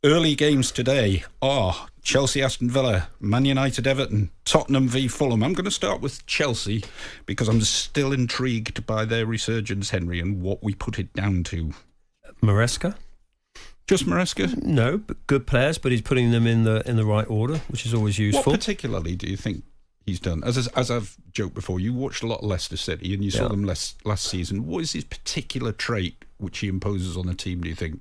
Early games today are Chelsea, Aston Villa, Man United, Everton, Tottenham v Fulham. I'm going to start with Chelsea because I'm still intrigued by their resurgence, Henry, and what we put it down to. Maresca? Just Maresca? No, but good players, but he's putting them in the right order, which is always useful. What particularly do you think he's done? As I've joked before, you watched a lot of Leicester City and you saw them last season. What is his particular trait which he imposes on a team, do you think?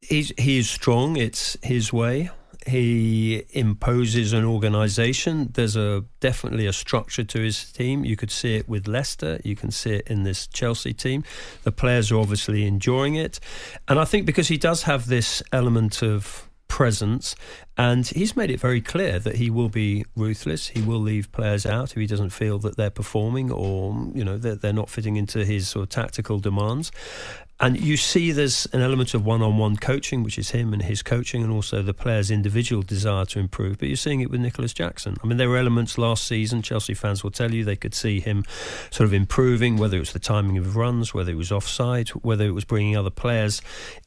He is strong. It's his way. He imposes an organisation. There's definitely a structure to his team. You could see it with Leicester. You can see it in this Chelsea team. The players are obviously enjoying it. And I think because he does have this element of presence, and he's made it very clear that he will be ruthless. He will leave players out if he doesn't feel that they're performing or they're not fitting into his sort of tactical demands. And you see there's an element of one-on-one coaching, which is him and his coaching, and also the players' individual desire to improve. But you're seeing it with Nicholas Jackson. I mean, there were elements last season, Chelsea fans will tell you, they could see him sort of improving, whether it was the timing of runs, whether it was offside, whether it was bringing other players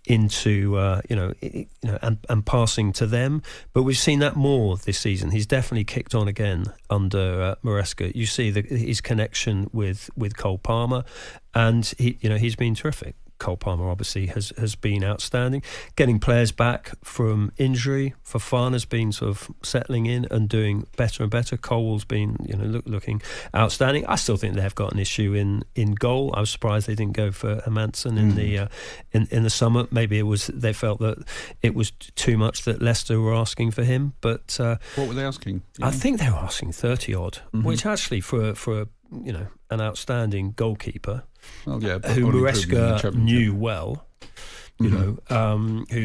into, and passing to them. But we've seen that more this season. He's definitely kicked on again under Maresca. You see his connection with Cole Palmer, and he's been terrific. Cole Palmer obviously has been outstanding. Getting players back from injury, Fofana's been sort of settling in and doing better and better. Cole's been looking outstanding. I still think they've got an issue in goal. I was surprised they didn't go for Hermansen in the summer. Maybe they felt that it was too much that Leicester were asking for him. But what were they asking? I think they were asking 30 odd, which actually for an outstanding goalkeeper. Well, yeah, who Maresca knew well, who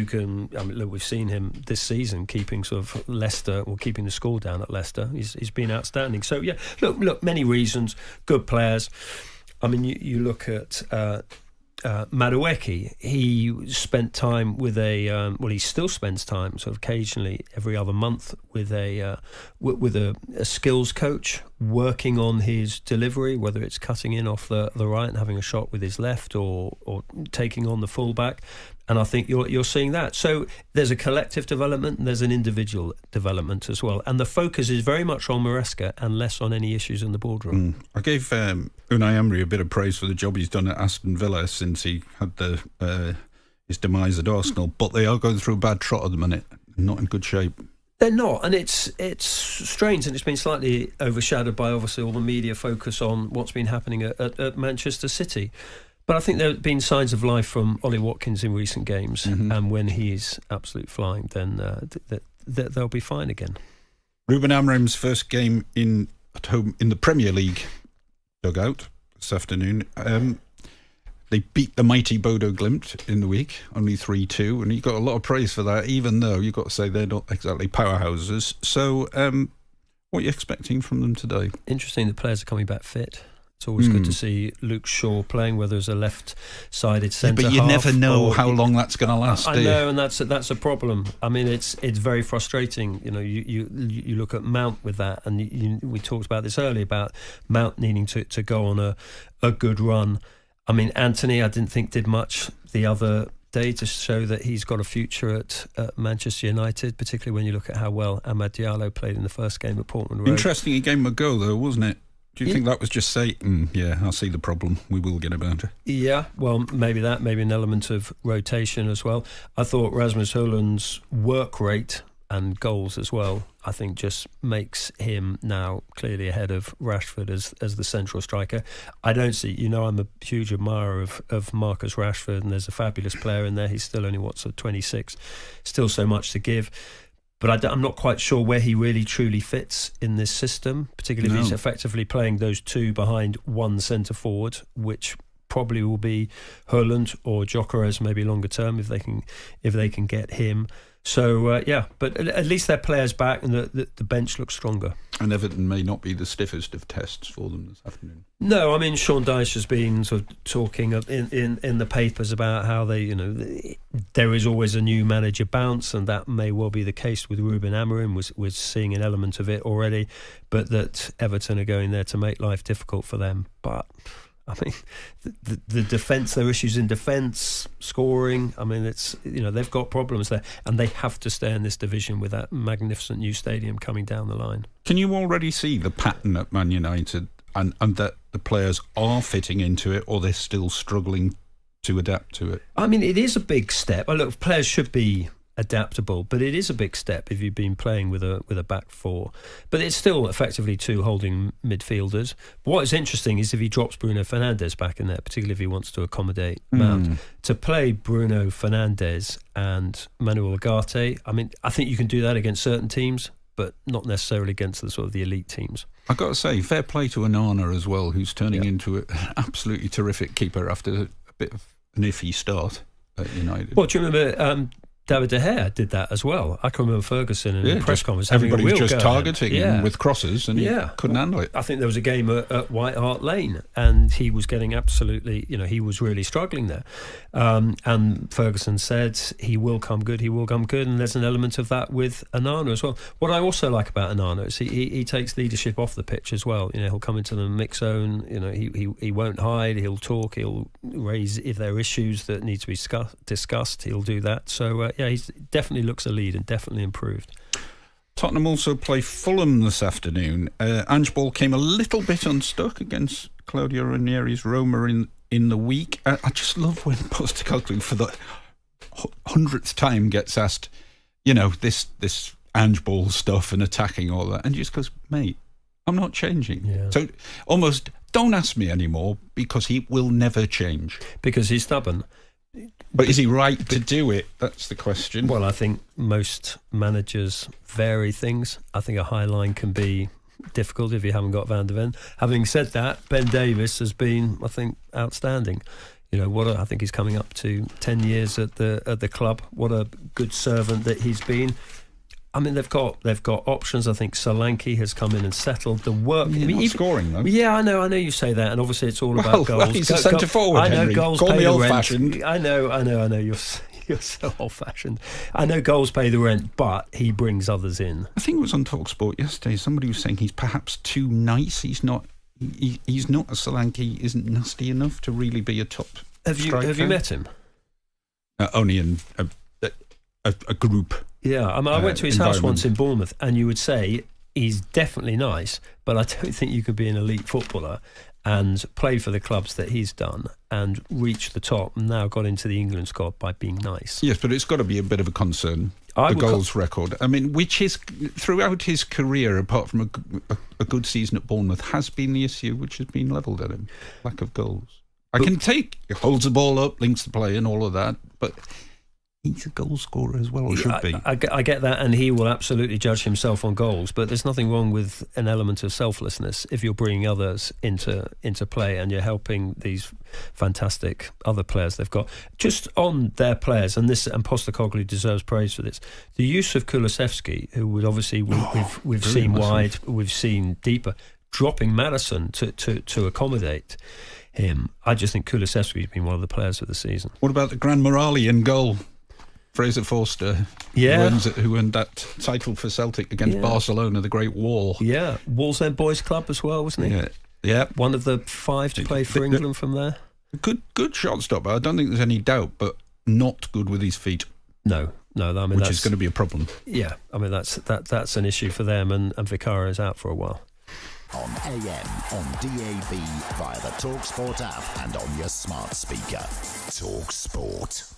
can. I mean, look, we've seen him this season keeping sort of Leicester or keeping the score down at Leicester. He's been outstanding. So yeah, look, many reasons. Good players. I mean, you look at Madueke. He spent time with he still spends time sort of occasionally every other month with a skills coach, working on his delivery, whether it's cutting in off the right and having a shot with his left or taking on the fullback. And I think you're seeing that. So there's a collective development and there's an individual development as well. And the focus is very much on Maresca and less on any issues in the boardroom. I gave Unai Emery a bit of praise for the job he's done at Aston Villa since he had his demise at Arsenal. But they are going through a bad trot at the minute. Not in good shape. They're not, and it's strange, and it's been slightly overshadowed by obviously all the media focus on what's been happening at Manchester City. But I think there have been signs of life from Ollie Watkins in recent games, and when he's absolute flying, then they'll be fine again. Ruben Amorim's first game at home in the Premier League dugout this afternoon. They beat the mighty Bodo Glimt in the week, only 3-2, and he got a lot of praise for that, even though you've got to say they're not exactly powerhouses. So what are you expecting from them today? Interesting, the players are coming back fit. It's always good to see Luke Shaw playing, whether it's a left-sided centre half. But you never know how long that's going to last. I know, and that's a problem. I mean, it's very frustrating. You look at Mount with that, and we talked about this earlier about Mount needing to go on a good run. I mean, Anthony, I didn't think did much the other day to show that he's got a future at Manchester United, particularly when you look at how well Amad Diallo played in the first game at Portman Road. Interesting, he gave him a go though, wasn't it? Do you think that was just say, I see the problem, we will get about it? Yeah, well, maybe an element of rotation as well. I thought Rasmus Højlund's work rate and goals as well, I think just makes him now clearly ahead of Rashford as the central striker. I don't see, I'm a huge admirer of Marcus Rashford, and there's a fabulous player in there. He's still only 26, still so much to give. But I'm not quite sure where he really truly fits in this system, particularly if he's effectively playing those two behind one centre forward, which probably will be Højlund or Gyökeres maybe longer term if they can get him. So but at least their players back and the bench looks stronger. And Everton may not be the stiffest of tests for them this afternoon. No, I mean Sean Dyche has been sort of talking in the papers about how there is always a new manager bounce, and that may well be the case with Ruben Amorim. We're seeing an element of it already, but that Everton are going there to make life difficult for them. But I mean, the defence, there are issues in defence, scoring. I mean, it's, they've got problems there, and they have to stay in this division with that magnificent new stadium coming down the line. Can you already see the pattern at Man United, and that the players are fitting into it, or they're still struggling to adapt to it? I mean, it is a big step. Look, players should be adaptable, but it is a big step if you've been playing with a back four. But it's still effectively two holding midfielders. But what is interesting is if he drops Bruno Fernandes back in there, particularly if he wants to accommodate Mount, to play Bruno Fernandes and Manuel Ugarte. I mean, I think you can do that against certain teams, but not necessarily against the sort of the elite teams. I've got to say, fair play to Onana as well, who's turning into an absolutely terrific keeper after a bit of an iffy start at United. Well, do you remember David De Gea did that as well? I can remember Ferguson in a press conference. Everybody's just targeting him with crosses, and he couldn't handle it. I think there was a game at White Hart Lane, and he was getting absolutely, he was really struggling there. And Ferguson said he will come good, and there's an element of that with Onana as well. What I also like about Onana is he takes leadership off the pitch as well. He'll come into the mix zone. He won't hide. He'll talk. He'll raise if there are issues that need to be discussed. He'll do that. So. He definitely looks a lead and definitely improved. Tottenham also play Fulham this afternoon. Ange Ball came a little bit unstuck against Claudio Ranieri's Roma in the week. I just love when Postecoglou, for the 100th time, gets asked, this Ange Ball stuff and attacking all that, and just goes, mate, I'm not changing. Yeah. So almost don't ask me anymore, because he will never change. Because he's stubborn. But is he right to do it? That's the question. Well, I think most managers vary things. I think a high line can be difficult if you haven't got Van de Ven. Having said that, Ben Davies has been, I think, outstanding. I think he's coming up to 10 years at the club. What a good servant that he's been. I mean, they've got options. I think Solanke has come in and settled the work. Not scoring, though. Yeah, I know you say that, and obviously it's all about goals. Well, he's a centre forward. I know Henry. goals Call pay me the old-fashioned. rent. I know. You're so old-fashioned. I know goals pay the rent, but he brings others in. I think it was on talkSPORT yesterday. Somebody was saying he's perhaps too nice. He's not a Solanke. Isn't nasty enough to really be a top. Have you met him? Only in a group. Yeah, I mean, I went to his house once in Bournemouth, and you would say he's definitely nice, but I don't think you could be an elite footballer and play for the clubs that he's done and reach the top, and now got into the England squad by being nice. Yes, but it's got to be a bit of a concern. The goals record. I mean, which is, throughout his career, apart from a good season at Bournemouth, has been the issue which has been levelled at him. Lack of goals. He holds the ball up, links the play and all of that, but he's a goal scorer as well, or should be. I get that, and he will absolutely judge himself on goals, but there's nothing wrong with an element of selflessness if you're bringing others into play and you're helping these fantastic other players they've got. Just on their players, and Postecoglou deserves praise for this, the use of Kulusevski, who would obviously we've seen wide, we've seen deeper, dropping Madison to accommodate him. I just think Kulusevski has been one of the players of the season. What about the Grand Morali in goal? Fraser Forster, who earned that title for Celtic against Barcelona, the Great Wall. Yeah, Wallsend Boys Club as well, wasn't he? Yeah. One of the 5 to play for England from there. Good shot stopper. I don't think there's any doubt, but not good with his feet. No. I mean, which is going to be a problem. Yeah, I mean that's an issue for them, and Vicario is out for a while. On AM, on DAB, via the talkSPORT app, and on your smart speaker. talkSPORT.